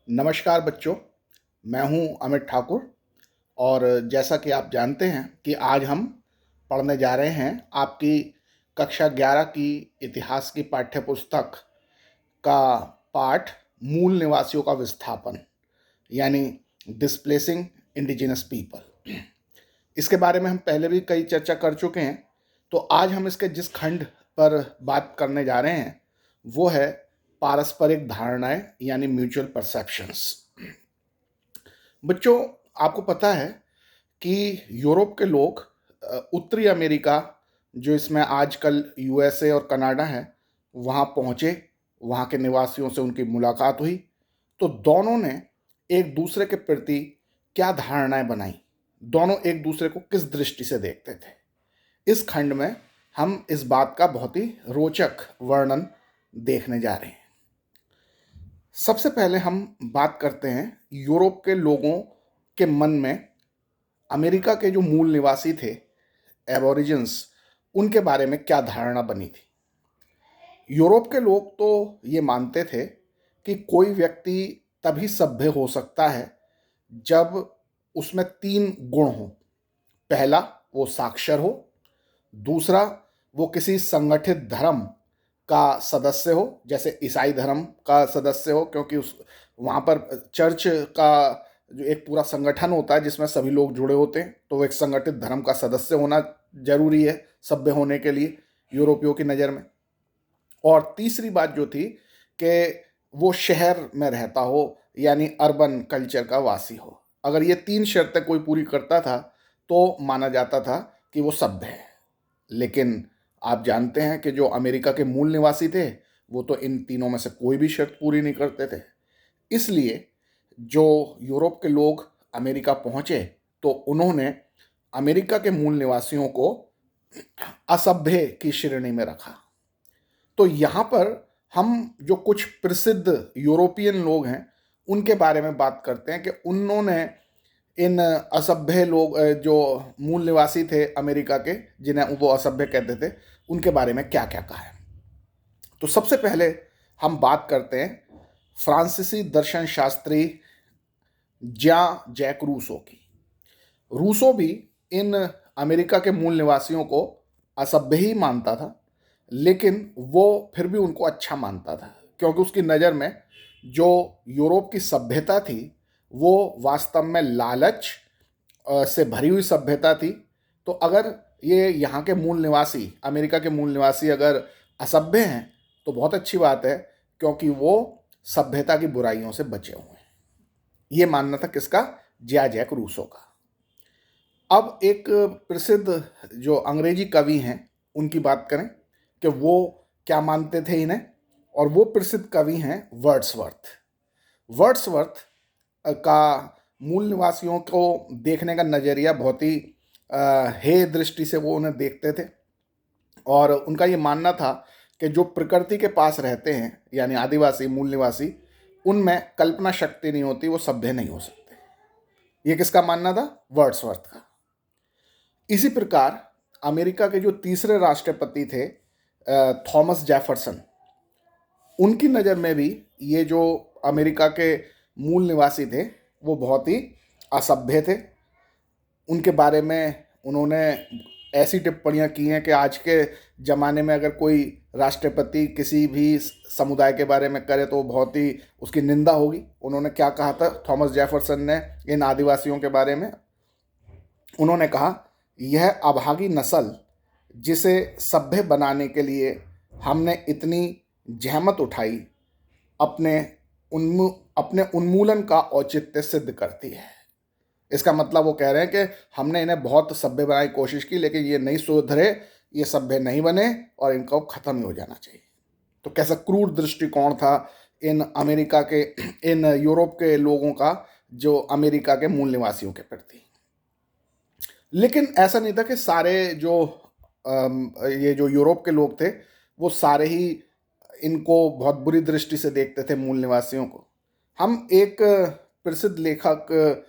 नमस्कार बच्चों, मैं हूं अमित ठाकुर। और जैसा कि आप जानते हैं कि आज हम पढ़ने जा रहे हैं आपकी कक्षा 11 की इतिहास की पाठ्य पुस्तक का पाठ मूल निवासियों का विस्थापन, यानी डिस्प्लेसिंग इंडिजिनस पीपल। इसके बारे में हम पहले भी कई चर्चा कर चुके हैं। तो आज हम इसके जिस खंड पर बात करने जा रहे हैं वो है पारस्परिक धारणाएं, यानी म्यूचुअल परसेप्शंस। बच्चों, आपको पता है कि यूरोप के लोग उत्तरी अमेरिका, जो इसमें आजकल यूएसए और कनाडा है, वहाँ पहुँचे। वहाँ के निवासियों से उनकी मुलाकात हुई। तो दोनों ने एक दूसरे के प्रति क्या धारणाएं बनाई, दोनों एक दूसरे को किस दृष्टि से देखते थे, इस खंड में हम इस बात का बहुत ही रोचक वर्णन देखने जा रहे हैं। सबसे पहले हम बात करते हैं यूरोप के लोगों के मन में अमेरिका के जो मूल निवासी थे, एबोरिजिन्स, उनके बारे में क्या धारणा बनी थी। यूरोप के लोग तो ये मानते थे कि कोई व्यक्ति तभी सभ्य हो सकता है जब उसमें 3 गुण हों। पहला, वो साक्षर हो। दूसरा, वो किसी संगठित धर्म का सदस्य हो, जैसे ईसाई धर्म का सदस्य हो, क्योंकि उस वहाँ पर चर्च का जो एक पूरा संगठन होता है जिसमें सभी लोग जुड़े होते हैं, तो वो एक संगठित धर्म का सदस्य होना जरूरी है सभ्य होने के लिए यूरोपियों की नज़र में। और तीसरी बात जो थी कि वो शहर में रहता हो, यानी अर्बन कल्चर का वासी हो। अगर ये 3 शर्तें कोई पूरी करता था तो माना जाता था कि वो सभ्य है। लेकिन आप जानते हैं कि जो अमेरिका के मूल निवासी थे वो तो इन तीनों में से कोई भी शर्त पूरी नहीं करते थे। इसलिए जो यूरोप के लोग अमेरिका पहुंचे तो उन्होंने अमेरिका के मूल निवासियों को असभ्य की श्रेणी में रखा। तो यहाँ पर हम जो कुछ प्रसिद्ध यूरोपियन लोग हैं उनके बारे में बात करते हैं कि उन्होंने इन असभ्य लोग, जो मूल निवासी थे अमेरिका के, जिन्हें वो असभ्य कहते थे, उनके बारे में क्या क्या कहा है। तो सबसे पहले हम बात करते हैं फ्रांसीसी दर्शन शास्त्री ज्यां जैक रूसो की। रूसो भी इन अमेरिका के मूल निवासियों को असभ्य ही मानता था, लेकिन वो फिर भी उनको अच्छा मानता था, क्योंकि उसकी नज़र में जो यूरोप की सभ्यता थी वो वास्तव में लालच से भरी हुई सभ्यता थी। तो अगर ये यहाँ के मूल निवासी, अमेरिका के मूल निवासी अगर असभ्य हैं तो बहुत अच्छी बात है, क्योंकि वो सभ्यता की बुराइयों से बचे हुए हैं। ये मानना था किसका? जैक रूसो का। अब एक प्रसिद्ध जो अंग्रेजी कवि हैं उनकी बात करें कि वो क्या मानते थे इन्हें, और वो प्रसिद्ध कवि हैं वर्ड्सवर्थ। वर्ड्सवर्थ का मूल निवासियों को देखने का नज़रिया बहुत ही हे दृष्टि से वो उन्हें देखते थे। और उनका ये मानना था कि जो प्रकृति के पास रहते हैं, यानी आदिवासी मूल निवासी, उनमें कल्पना शक्ति नहीं होती, वो सभ्य नहीं हो सकते। ये किसका मानना था? वर्ड्सवर्थ का। इसी प्रकार अमेरिका के जो तीसरे राष्ट्रपति थे थॉमस जेफरसन, उनकी नज़र में भी ये जो अमेरिका के मूल निवासी थे वो बहुत ही असभ्य थे। उनके बारे में उन्होंने ऐसी टिप्पणियां की हैं कि आज के ज़माने में अगर कोई राष्ट्रपति किसी भी समुदाय के बारे में करे तो बहुत ही उसकी निंदा होगी। उन्होंने क्या कहा था थॉमस जेफरसन ने इन आदिवासियों के बारे में? उन्होंने कहा, यह अभागी नस्ल जिसे सभ्य बनाने के लिए हमने इतनी जहमत उठाई, अपने अपने उन्मूलन का औचित्य सिद्ध करती है। इसका मतलब वो कह रहे हैं कि हमने इन्हें बहुत सभ्य बनाने की कोशिश की, लेकिन ये नहीं सुधरे, ये सभ्य नहीं बने और इनको ख़त्म ही हो जाना चाहिए। तो कैसा क्रूर दृष्टिकोण था इन अमेरिका के, इन यूरोप के लोगों का जो अमेरिका के मूल निवासियों के प्रति। लेकिन ऐसा नहीं था कि सारे जो ये जो यूरोप के लोग थे वो सारे ही इनको बहुत बुरी दृष्टि से देखते थे मूल निवासियों को। हम एक प्रसिद्ध लेखक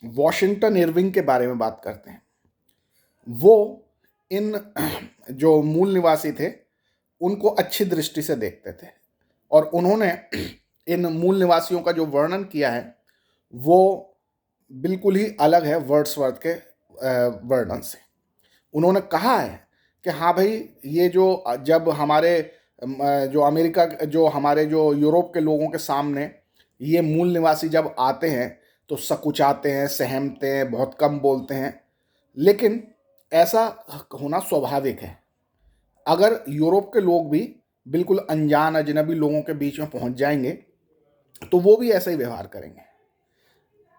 वॉशिंगटन इरविंग के बारे में बात करते हैं। वो इन जो मूल निवासी थे उनको अच्छी दृष्टि से देखते थे, और उन्होंने इन मूल निवासियों का जो वर्णन किया है वो बिल्कुल ही अलग है वर्ड्सवर्थ के वर्णन से। उन्होंने कहा है कि हाँ भाई, ये जो जब हमारे जो अमेरिका जो हमारे जो यूरोप के लोगों के सामने ये मूल निवासी जब आते हैं तो सकुचाते हैं, सहमते हैं, बहुत कम बोलते हैं, लेकिन ऐसा होना स्वाभाविक है। अगर यूरोप के लोग भी बिल्कुल अनजान अजनबी लोगों के बीच में पहुंच जाएंगे तो वो भी ऐसा ही व्यवहार करेंगे।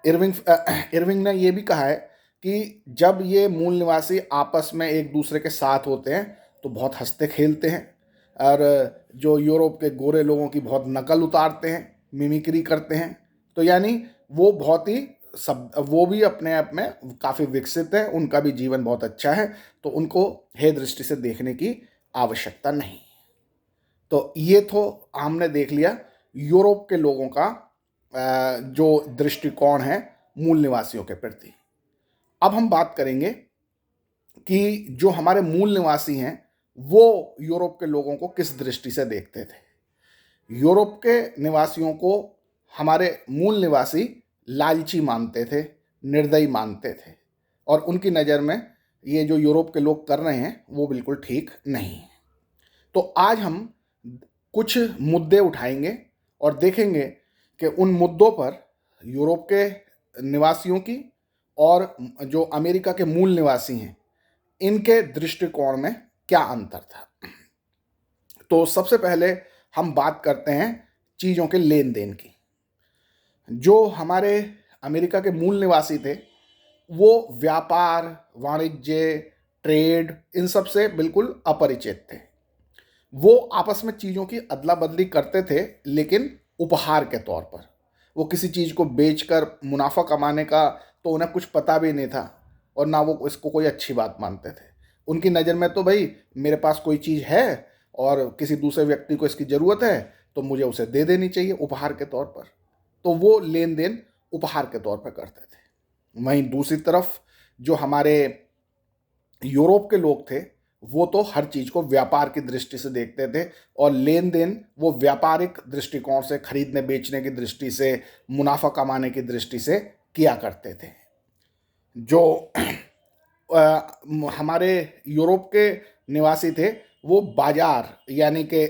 इरविंग ने ये भी कहा है कि जब ये मूल निवासी आपस में एक दूसरे के साथ होते हैं तो बहुत हंसते खेलते हैं, और जो यूरोप के गोरे लोगों की बहुत नकल उतारते हैं, मिमिक्री करते हैं। तो यानी वो बहुत ही सब वो भी अपने आप में काफ़ी विकसित है, उनका भी जीवन बहुत अच्छा है, तो उनको हे दृष्टि से देखने की आवश्यकता नहीं। तो ये तो हमने देख लिया यूरोप के लोगों का जो दृष्टिकोण है मूल निवासियों के प्रति। अब हम बात करेंगे कि जो हमारे मूल निवासी हैं वो यूरोप के लोगों को किस दृष्टि से देखते थे। यूरोप के निवासियों को हमारे मूल निवासी लालची मानते थे, निर्दयी मानते थे, और उनकी नज़र में ये जो यूरोप के लोग कर रहे हैं वो बिल्कुल ठीक नहीं है। तो आज हम कुछ मुद्दे उठाएंगे और देखेंगे कि उन मुद्दों पर यूरोप के निवासियों की और जो अमेरिका के मूल निवासी हैं इनके दृष्टिकोण में क्या अंतर था। तो सबसे पहले हम बात करते हैं चीज़ों के लेन देन की। जो हमारे अमेरिका के मूल निवासी थे वो व्यापार, वाणिज्य, ट्रेड, इन सब से बिल्कुल अपरिचित थे। वो आपस में चीज़ों की अदला बदली करते थे, लेकिन उपहार के तौर पर। वो किसी चीज़ को बेचकर मुनाफा कमाने का तो उन्हें कुछ पता भी नहीं था, और ना वो इसको कोई अच्छी बात मानते थे। उनकी नज़र में तो भाई मेरे पास कोई चीज़ है और किसी दूसरे व्यक्ति को इसकी ज़रूरत है तो मुझे उसे दे देनी चाहिए उपहार के तौर पर। तो वो लेन देन उपहार के तौर पर करते थे। वहीं दूसरी तरफ जो हमारे यूरोप के लोग थे वो तो हर चीज़ को व्यापार की दृष्टि से देखते थे, और लेन देन वो व्यापारिक दृष्टिकोण से, खरीदने बेचने की दृष्टि से, मुनाफा कमाने की दृष्टि से किया करते थे। जो हमारे यूरोप के निवासी थे वो बाजार यानी कि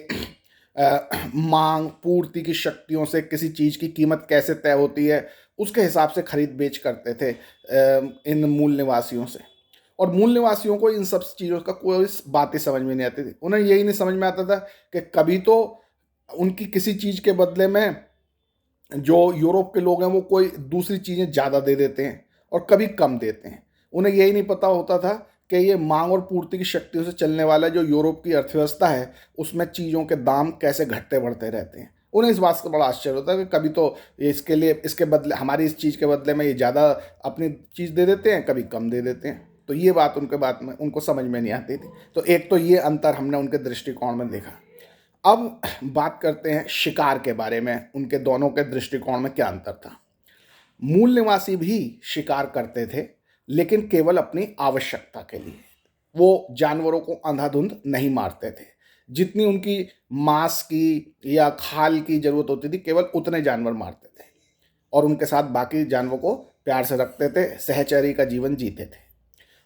मांग पूर्ति की शक्तियों से किसी चीज़ की कीमत कैसे तय होती है उसके हिसाब से खरीद बेच करते थे इन मूल निवासियों से। और मूल निवासियों को इन सब चीज़ों का कोई बात ही समझ में नहीं आती थी। उन्हें यही नहीं समझ में आता था कि कभी तो उनकी किसी चीज़ के बदले में जो यूरोप के लोग हैं वो कोई दूसरी चीज़ें ज़्यादा दे देते हैं और कभी कम देते हैं। उन्हें यही नहीं पता होता था कि ये मांग और पूर्ति की शक्तियों से चलने वाला जो यूरोप की अर्थव्यवस्था है उसमें चीज़ों के दाम कैसे घटते बढ़ते रहते हैं। उन्हें इस बात का बड़ा आश्चर्य होता है कि कभी तो ये इसके लिए इसके बदले हमारी इस चीज़ के बदले में ये ज़्यादा अपनी चीज़ दे देते हैं, कभी कम दे देते हैं। तो ये बात उनके बात में उनको समझ में नहीं आती थी। तो एक तो ये अंतर हमने उनके दृष्टिकोण में देखा। अब बात करते हैं शिकार के बारे में, उनके दोनों के दृष्टिकोण में क्या अंतर था। मूल निवासी भी शिकार करते थे, लेकिन केवल अपनी आवश्यकता के लिए। वो जानवरों को अंधाधुंध नहीं मारते थे। जितनी उनकी मांस की या खाल की जरूरत होती थी केवल उतने जानवर मारते थे, और उनके साथ बाकी जानवरों को प्यार से रखते थे, सहचरी का जीवन जीते थे।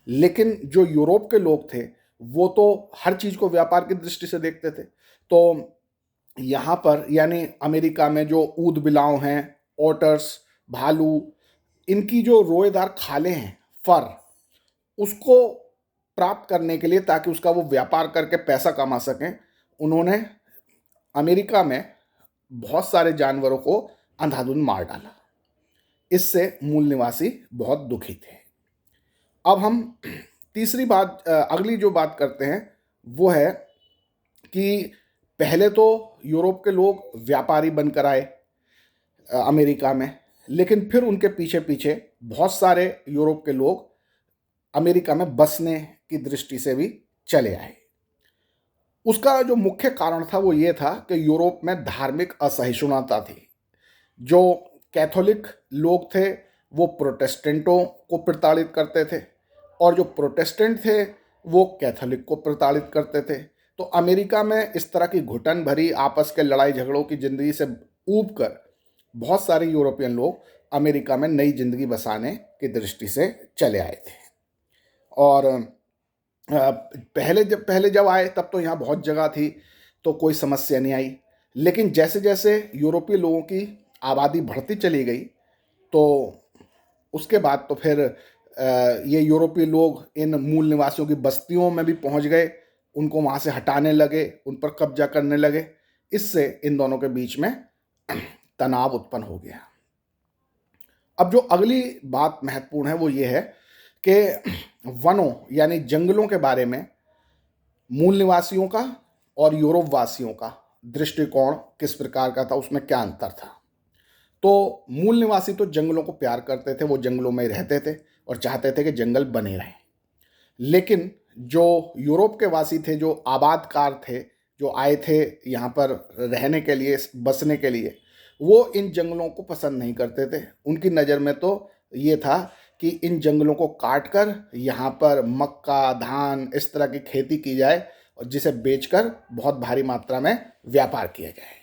लेकिन जो यूरोप के लोग थे वो तो हर चीज़ को व्यापार की दृष्टि से देखते थे। तो यहाँ पर यानी अमेरिका में जो ऊद बिलाव हैं, ओटर्स, भालू, इनकी जो रोएदार खालें हैं, फर, उसको प्राप्त करने के लिए ताकि उसका वो व्यापार करके पैसा कमा सकें, उन्होंने अमेरिका में बहुत सारे जानवरों को अंधाधुंध मार डाला। इससे मूल निवासी बहुत दुखी थे। अब हम तीसरी बात अगली जो बात करते हैं वो है कि पहले तो यूरोप के लोग व्यापारी बनकर आए अमेरिका में, लेकिन फिर उनके पीछे पीछे बहुत सारे यूरोप के लोग अमेरिका में बसने की दृष्टि से भी चले आए। उसका जो मुख्य कारण था वो ये था कि यूरोप में धार्मिक असहिष्णुता थी। जो कैथोलिक लोग थे वो प्रोटेस्टेंटों को प्रताड़ित करते थे, और जो प्रोटेस्टेंट थे वो कैथोलिक को प्रताड़ित करते थे। तो अमेरिका में इस तरह की घुटन भरी आपस के लड़ाई झगड़ों की ज़िंदगी से ऊब कर बहुत सारे यूरोपियन लोग अमेरिका में नई जिंदगी बसाने की दृष्टि से चले आए थे। और पहले जब आए तब तो यहाँ बहुत जगह थी, तो कोई समस्या नहीं आई। लेकिन जैसे जैसे यूरोपीय लोगों की आबादी बढ़ती चली गई, तो उसके बाद तो फिर ये यूरोपीय लोग इन मूल निवासियों की बस्तियों में भी पहुंच गए, उनको वहाँ से हटाने लगे, उन पर कब्जा करने लगे। इससे इन दोनों के बीच में तनाव उत्पन्न हो गया। अब जो अगली बात महत्वपूर्ण है वो ये है कि वनों यानी जंगलों के बारे में मूल निवासियों का और यूरोप वासियों का दृष्टिकोण किस प्रकार का था, उसमें क्या अंतर था। तो मूल निवासी तो जंगलों को प्यार करते थे, वो जंगलों में रहते थे और चाहते थे कि जंगल बने रहें। लेकिन जो यूरोप के वासी थे, जो आबादकार थे, जो आए थे यहाँ पर रहने के लिए, बसने के लिए, वो इन जंगलों को पसंद नहीं करते थे। उनकी नज़र में तो ये था कि इन जंगलों को काट कर यहाँ पर मक्का, धान, इस तरह की खेती की जाए और जिसे बेचकर बहुत भारी मात्रा में व्यापार किया जाए।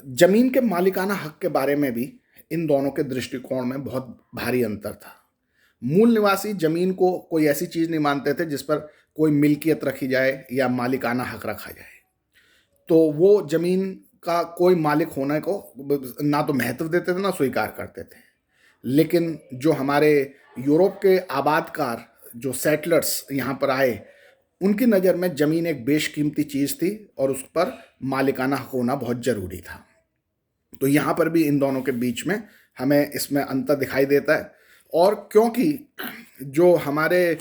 जमीन के मालिकाना हक के बारे में भी इन दोनों के दृष्टिकोण में बहुत भारी अंतर था। मूल निवासी जमीन को कोई ऐसी चीज नहीं मानते थे जिस पर कोई मिल्कियत रखी जाए या मालिकाना हक रखा जाए। तो वो जमीन का कोई मालिक होने को ना तो महत्व देते थे, ना स्वीकार करते थे। लेकिन जो हमारे यूरोप के आबादकार, जो सेटलर्स यहाँ पर आए, उनकी नज़र में ज़मीन एक बेशकीमती चीज़ थी और उस पर मालिकाना हक होना बहुत ज़रूरी था। तो यहाँ पर भी इन दोनों के बीच में हमें इसमें अंतर दिखाई देता है। और क्योंकि जो हमारे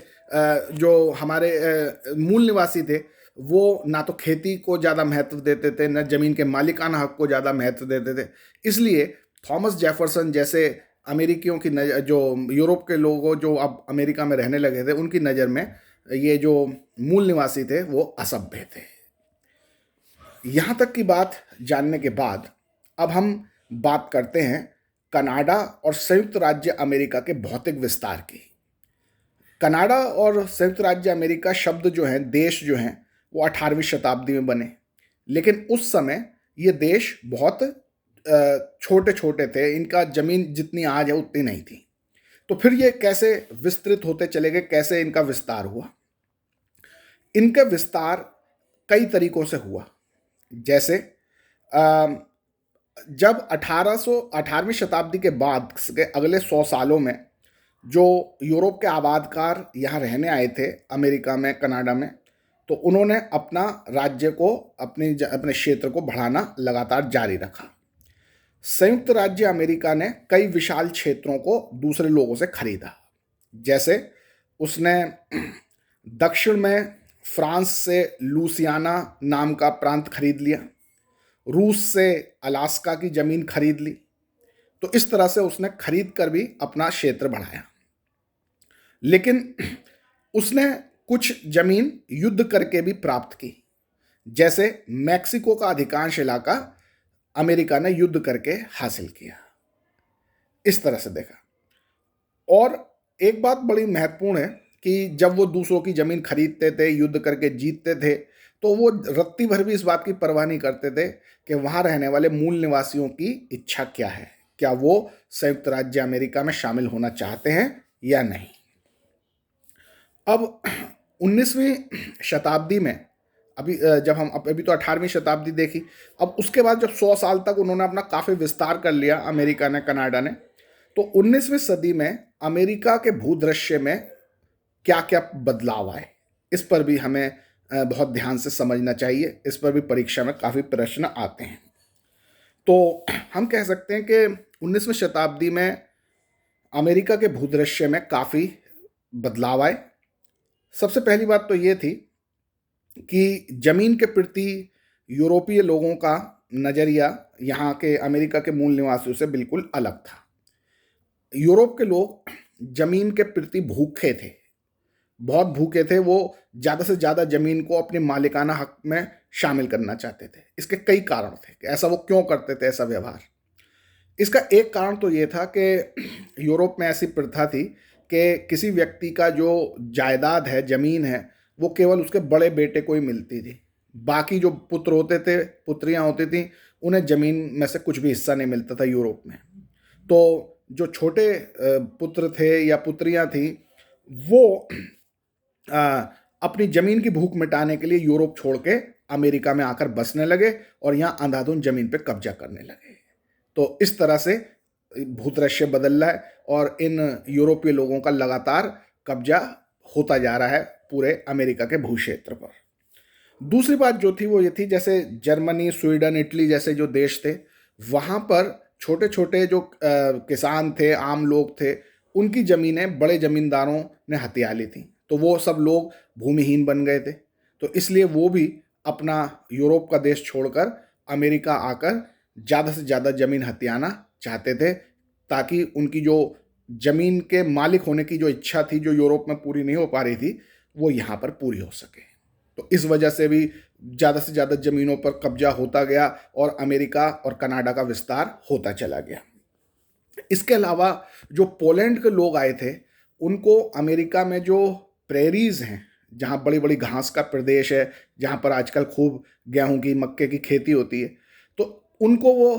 मूल निवासी थे, वो ना तो खेती को ज़्यादा महत्व देते थे, न ज़मीन के मालिकाना हक को ज़्यादा महत्व देते थे, इसलिए थॉमस जेफरसन जैसे अमेरिकियों की नज़र, जो यूरोप के लोगों जो अब अमेरिका में रहने लगे थे, उनकी नज़र में ये जो मूल निवासी थे वो असभ्य थे। यहाँ तक की बात जानने के बाद अब हम बात करते हैं कनाडा और संयुक्त राज्य अमेरिका के भौतिक विस्तार की। कनाडा और संयुक्त राज्य अमेरिका शब्द जो हैं, देश जो हैं, वो 18वीं शताब्दी में बने। लेकिन उस समय ये देश बहुत छोटे छोटे थे, इनका जमीन जितनी आज है उतनी नहीं थी। तो फिर ये कैसे विस्तृत होते चले गए, कैसे इनका विस्तार हुआ? इनका विस्तार कई तरीकों से हुआ। जैसे जब 18वीं शताब्दी के बाद के अगले 100 सालों में जो यूरोप के आबादकार यहाँ रहने आए थे अमेरिका में, कनाडा में, तो उन्होंने अपना राज्य को, अपने क्षेत्र को बढ़ाना लगातार जारी रखा। संयुक्त राज्य अमेरिका ने कई विशाल क्षेत्रों को दूसरे लोगों से खरीदा। जैसे उसने दक्षिण में फ्रांस से लुसियाना नाम का प्रांत खरीद लिया, रूस से अलास्का की जमीन खरीद ली। तो इस तरह से उसने खरीद कर भी अपना क्षेत्र बढ़ाया। लेकिन उसने कुछ जमीन युद्ध करके भी प्राप्त की। जैसे मैक्सिको का अधिकांश इलाका अमेरिका ने युद्ध करके हासिल किया। इस तरह से देखा। और एक बात बड़ी महत्वपूर्ण है कि जब वो दूसरों की जमीन खरीदते थे, युद्ध करके जीतते थे, तो वो रत्ती भर भी इस बात की परवाह नहीं करते थे कि वहाँ रहने वाले मूल निवासियों की इच्छा क्या है, क्या वो संयुक्त राज्य अमेरिका में शामिल होना चाहते हैं या नहीं। अब 19वीं शताब्दी में अभी अभी तो 18वीं शताब्दी देखी, अब उसके बाद जब 100 साल तक उन्होंने अपना काफ़ी विस्तार कर लिया अमेरिका ने, कनाडा ने, तो 19वीं सदी में अमेरिका के भूदृश्य में क्या क्या बदलाव आए, इस पर भी हमें बहुत ध्यान से समझना चाहिए। इस पर भी परीक्षा में काफ़ी प्रश्न आते हैं। तो हम कह सकते हैं कि 19वीं शताब्दी में अमेरिका के भूदृश्य में काफ़ी बदलाव आए। सबसे पहली बात तो ये थी कि जमीन के प्रति यूरोपीय लोगों का नज़रिया यहाँ के अमेरिका के मूल निवासियों से बिल्कुल अलग था। यूरोप के लोग जमीन के प्रति भूखे थे, बहुत भूखे थे। वो ज़्यादा से ज़्यादा ज़मीन को अपने मालिकाना हक में शामिल करना चाहते थे। इसके कई कारण थे कि ऐसा वो क्यों करते थे, ऐसा व्यवहार। इसका एक कारण तो ये था कि यूरोप में ऐसी प्रथा थी कि किसी व्यक्ति का जो जायदाद है, ज़मीन है, वो केवल उसके बड़े बेटे को ही मिलती थी। बाकी जो पुत्र होते थे, पुत्रियां होती थीं, उन्हें ज़मीन में से कुछ भी हिस्सा नहीं मिलता था यूरोप में। तो जो छोटे पुत्र थे या पुत्रियाँ थीं, वो अ, अपनी ज़मीन की भूख मिटाने के लिए यूरोप छोड़ के अमेरिका में आकर बसने लगे और यहाँ अंधाधुंध ज़मीन पे कब्ज़ा करने लगे। तो इस तरह से भूदृश्य बदल रहा है और इन यूरोपीय लोगों का लगातार कब्ज़ा होता जा रहा है पूरे अमेरिका के भूक्षेत्र पर। दूसरी बात जो थी वो ये थी, जैसे जर्मनी, स्वीडन, इटली जैसे जो देश थे, वहाँ पर छोटे-छोटे जो किसान थे, आम लोग थे, उनकी ज़मीनें बड़े ज़मींदारों ने हथिया ली थीं। तो वो सब लोग भूमिहीन बन गए थे। तो इसलिए वो भी अपना यूरोप का देश छोड़कर अमेरिका आकर ज़्यादा से ज़्यादा ज़मीन हथियाना चाहते थे, ताकि उनकी जो ज़मीन के मालिक होने की जो इच्छा थी, जो यूरोप में पूरी नहीं हो पा रही थी, वो यहाँ पर पूरी हो सके। तो इस वजह से भी ज़्यादा से ज़्यादा ज़मीनों पर कब्जा होता गया और अमेरिका और कनाडा का विस्तार होता चला गया। इसके अलावा जो पोलैंड के लोग आए थे, उनको अमेरिका में जो प्रेरीज़ हैं, जहाँ बड़ी-बड़ी घास का प्रदेश है, जहाँ पर आजकल खूब गेहूँ की, मक्के की खेती होती है, तो उनको वो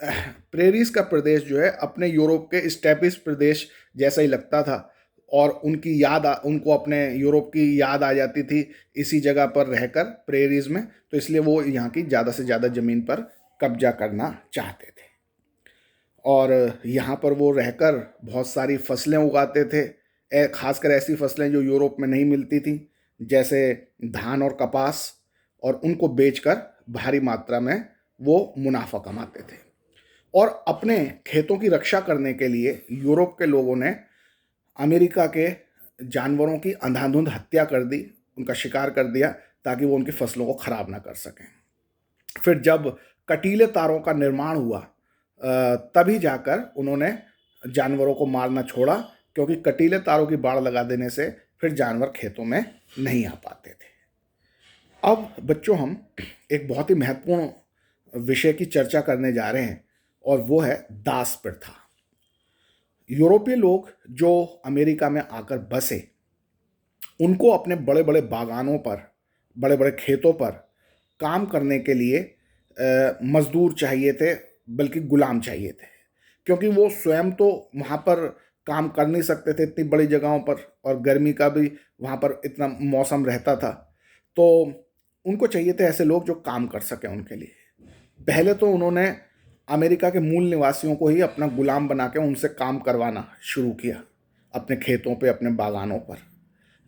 प्रेरीज़ का प्रदेश जो है अपने यूरोप के स्टेपिस प्रदेश जैसा ही लगता था और उनको अपने यूरोप की याद आ जाती थी इसी जगह पर रहकर प्रेरीज़ में, तो इसलिए वो यहाँ की ज़्यादा से ज़्यादा ज़मीन पर कब्जा करना चाहते थे। और यहाँ पर वो रहकर बहुत सारी फसलें उगाते थे, खासकर ऐसी फसलें जो यूरोप में नहीं मिलती थीं, जैसे धान और कपास, और उनको बेचकर भारी मात्रा में वो मुनाफा कमाते थे। और अपने खेतों की रक्षा करने के लिए यूरोप के लोगों ने अमेरिका के जानवरों की अंधाधुंध हत्या कर दी, उनका शिकार कर दिया, ताकि वो उनकी फसलों को खराब ना कर सकें। फिर जब कटीले तारों का निर्माण हुआ, तभी जाकर उन्होंने जानवरों को मारना छोड़ा, क्योंकि कटीले तारों की बाड़ लगा देने से फिर जानवर खेतों में नहीं आ पाते थे। अब बच्चों, हम एक बहुत ही महत्वपूर्ण विषय की चर्चा करने जा रहे हैं, और वो है दास प्रथा। यूरोपीय लोग जो अमेरिका में आकर बसे, उनको अपने बड़े-बड़े बागानों पर, बड़े-बड़े खेतों पर काम करने के लिए मज़दूर चाहिए थे, बल्कि गुलाम चाहिए थे। क्योंकि वो स्वयं तो वहाँ पर काम कर नहीं सकते थे इतनी बड़ी जगहों पर, और गर्मी का भी वहाँ पर इतना मौसम रहता था। तो उनको चाहिए थे ऐसे लोग जो काम कर सकें उनके लिए। पहले तो उन्होंने अमेरिका के मूल निवासियों को ही अपना गुलाम बना के उनसे काम करवाना शुरू किया, अपने खेतों पे, अपने बागानों पर।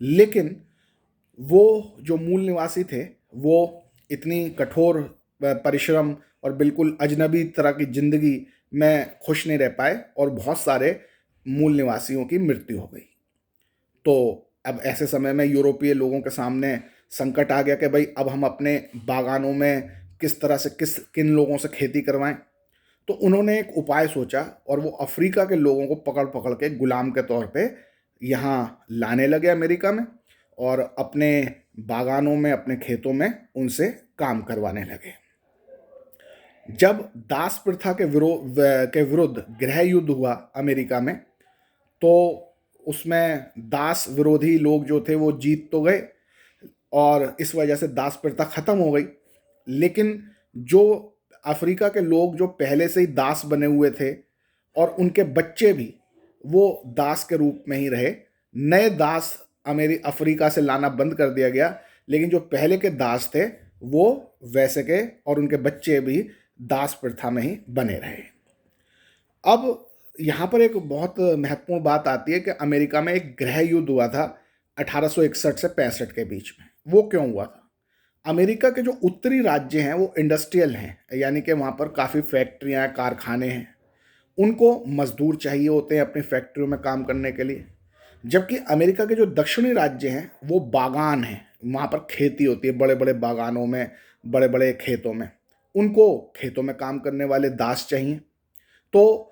लेकिन वो जो मूल निवासी थे, वो इतनी कठोर परिश्रम और बिल्कुल अजनबी तरह की ज़िंदगी में खुश नहीं रह पाए, और बहुत सारे मूल निवासियों की मृत्यु हो गई। तो अब ऐसे समय में यूरोपीय लोगों के सामने संकट आ गया कि भाई, अब हम अपने बागानों में किस तरह से किन लोगों से खेती करवाएं। तो उन्होंने एक उपाय सोचा, और वो अफ्रीका के लोगों को पकड़ पकड़ के गुलाम के तौर पे यहाँ लाने लगे अमेरिका में, और अपने बागानों में, अपने खेतों में उनसे काम करवाने लगे। जब दास प्रथा के विरुद्ध गृह युद्ध हुआ अमेरिका में, तो उसमें दास विरोधी लोग जो थे वो जीत तो गए, और इस वजह से दास प्रथा खत्म हो गई। लेकिन जो अफ्रीका के लोग जो पहले से ही दास बने हुए थे, और उनके बच्चे भी, वो दास के रूप में ही रहे। नए दास अफ्रीका से लाना बंद कर दिया गया, लेकिन जो पहले के दास थे वो वैसे के, और उनके बच्चे भी दास प्रथा में ही बने रहे। अब यहाँ पर एक बहुत महत्वपूर्ण बात आती है कि अमेरिका में एक गृह युद्ध हुआ था 1861 से 65 के बीच में। वो क्यों हुआ था? अमेरिका के जो उत्तरी राज्य हैं वो इंडस्ट्रियल हैं, यानी कि वहाँ पर काफ़ी फैक्ट्रियाँ हैं, कारखाने हैं। उनको मजदूर चाहिए होते हैं अपनी फैक्ट्रियों में काम करने के लिए। जबकि अमेरिका के जो दक्षिणी राज्य हैं वो बागान हैं, वहाँ पर खेती होती है बड़े बड़े बागानों में, बड़े बड़े खेतों में। उनको खेतों में काम करने वाले दास चाहिए। तो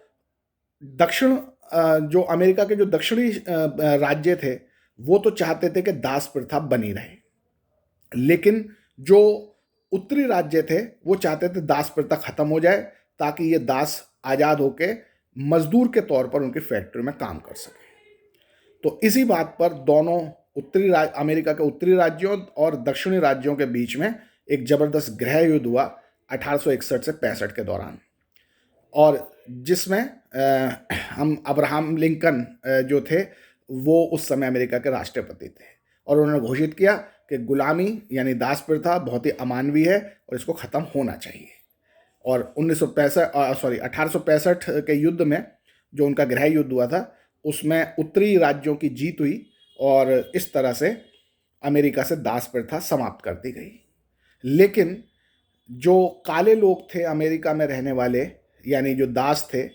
जो अमेरिका के जो दक्षिणी राज्य थे, वो तो चाहते थे कि दास प्रथा बनी रहे, लेकिन जो उत्तरी राज्य थे वो चाहते थे दास प्रथा खत्म हो जाए, ताकि ये दास आज़ाद होके मजदूर के तौर पर उनकी फैक्ट्री में काम कर सके। तो इसी बात पर दोनों अमेरिका के उत्तरी राज्यों और दक्षिणी राज्यों के बीच में एक ज़बरदस्त गृह युद्ध हुआ, 1861 से 65 के दौरान, और जिसमें हम अब्राहम लिंकन जो थे वो उस समय अमेरिका के राष्ट्रपति थे, और उन्होंने घोषित किया कि गुलामी यानी दास प्रथा बहुत ही अमानवीय है और इसको ख़त्म होना चाहिए। और 1865 के युद्ध में, जो उनका गृह युद्ध हुआ था, उसमें उत्तरी राज्यों की जीत हुई और इस तरह से अमेरिका से दास प्रथा समाप्त कर दी गई। लेकिन जो काले लोग थे अमेरिका में रहने वाले, यानी जो दास थे,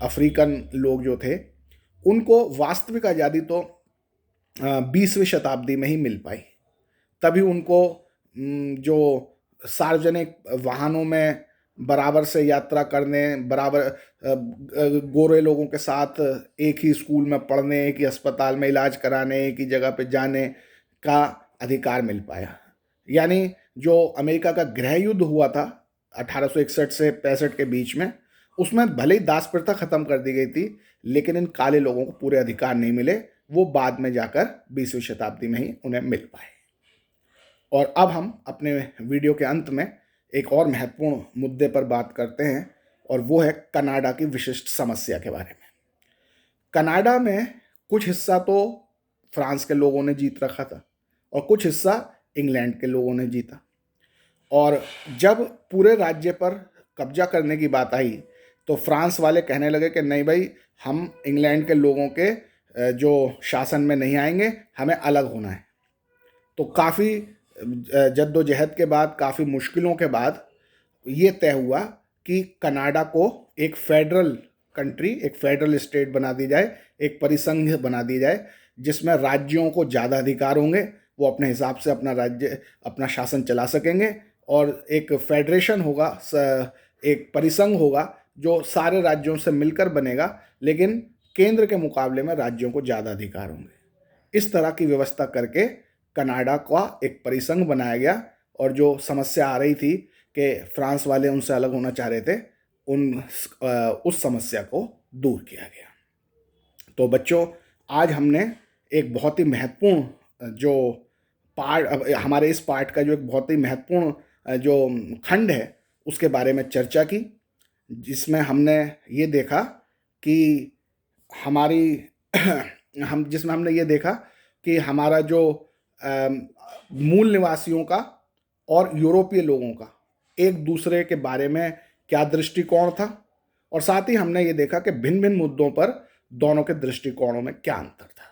अफ्रीकन लोग जो थे, उनको वास्तविक आज़ादी तो 20वीं शताब्दी में ही मिल पाई। तभी उनको जो सार्वजनिक वाहनों में बराबर से यात्रा करने, बराबर गोरे लोगों के साथ एक ही स्कूल में पढ़ने, एक ही अस्पताल में इलाज कराने, एक ही जगह पे जाने का अधिकार मिल पाया। यानी जो अमेरिका का गृह युद्ध हुआ था 1861 से 65 के बीच में, उसमें भले ही दास प्रथा खत्म कर दी गई थी, लेकिन इन काले लोगों को पूरे अधिकार नहीं मिले। वो बाद में जाकर 20वीं शताब्दी में ही उन्हें मिल पाए। और अब हम अपने वीडियो के अंत में एक और महत्वपूर्ण मुद्दे पर बात करते हैं, और वो है कनाडा की विशिष्ट समस्या के बारे में। कनाडा में कुछ हिस्सा तो फ्रांस के लोगों ने जीत रखा था और कुछ हिस्सा इंग्लैंड के लोगों ने जीता, और जब पूरे राज्य पर कब्जा करने की बात आई तो फ्रांस वाले कहने लगे कि नहीं भाई, हम इंग्लैंड के लोगों के जो शासन में नहीं आएंगे, हमें अलग होना है। तो काफ़ी जद्दोजहद के बाद, काफ़ी मुश्किलों के बाद ये तय हुआ कि कनाडा को एक फेडरल कंट्री, एक फेडरल स्टेट बना दी जाए, एक परिसंघ बना दी जाए, जिसमें राज्यों को ज़्यादा अधिकार होंगे, वो अपने हिसाब से अपना राज्य, अपना शासन चला सकेंगे, और एक फेडरेशन होगा, एक परिसंघ होगा जो सारे राज्यों से मिलकर बनेगा, लेकिन केंद्र के मुकाबले में राज्यों को ज़्यादा अधिकार होंगे। इस तरह की व्यवस्था करके कनाडा का एक परिसंघ बनाया गया, और जो समस्या आ रही थी कि फ्रांस वाले उनसे अलग होना चाह रहे थे, उस समस्या को दूर किया गया। तो बच्चों, आज हमने एक बहुत ही महत्वपूर्ण जो पार्ट, हमारे इस पार्ट का जो एक बहुत ही महत्वपूर्ण जो खंड है, उसके बारे में चर्चा की, जिसमें हमने ये देखा कि हमारी जिसमें हमने ये देखा कि हमारा जो मूल निवासियों का और यूरोपीय लोगों का एक दूसरे के बारे में क्या दृष्टिकोण था, और साथ ही हमने ये देखा कि भिन्न भिन्न मुद्दों पर दोनों के दृष्टिकोणों में क्या अंतर था।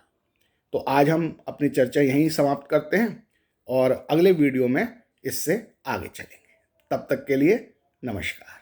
तो आज हम अपनी चर्चा यहीं समाप्त करते हैं और अगले वीडियो में इससे आगे चलेंगे। तब तक के लिए नमस्कार।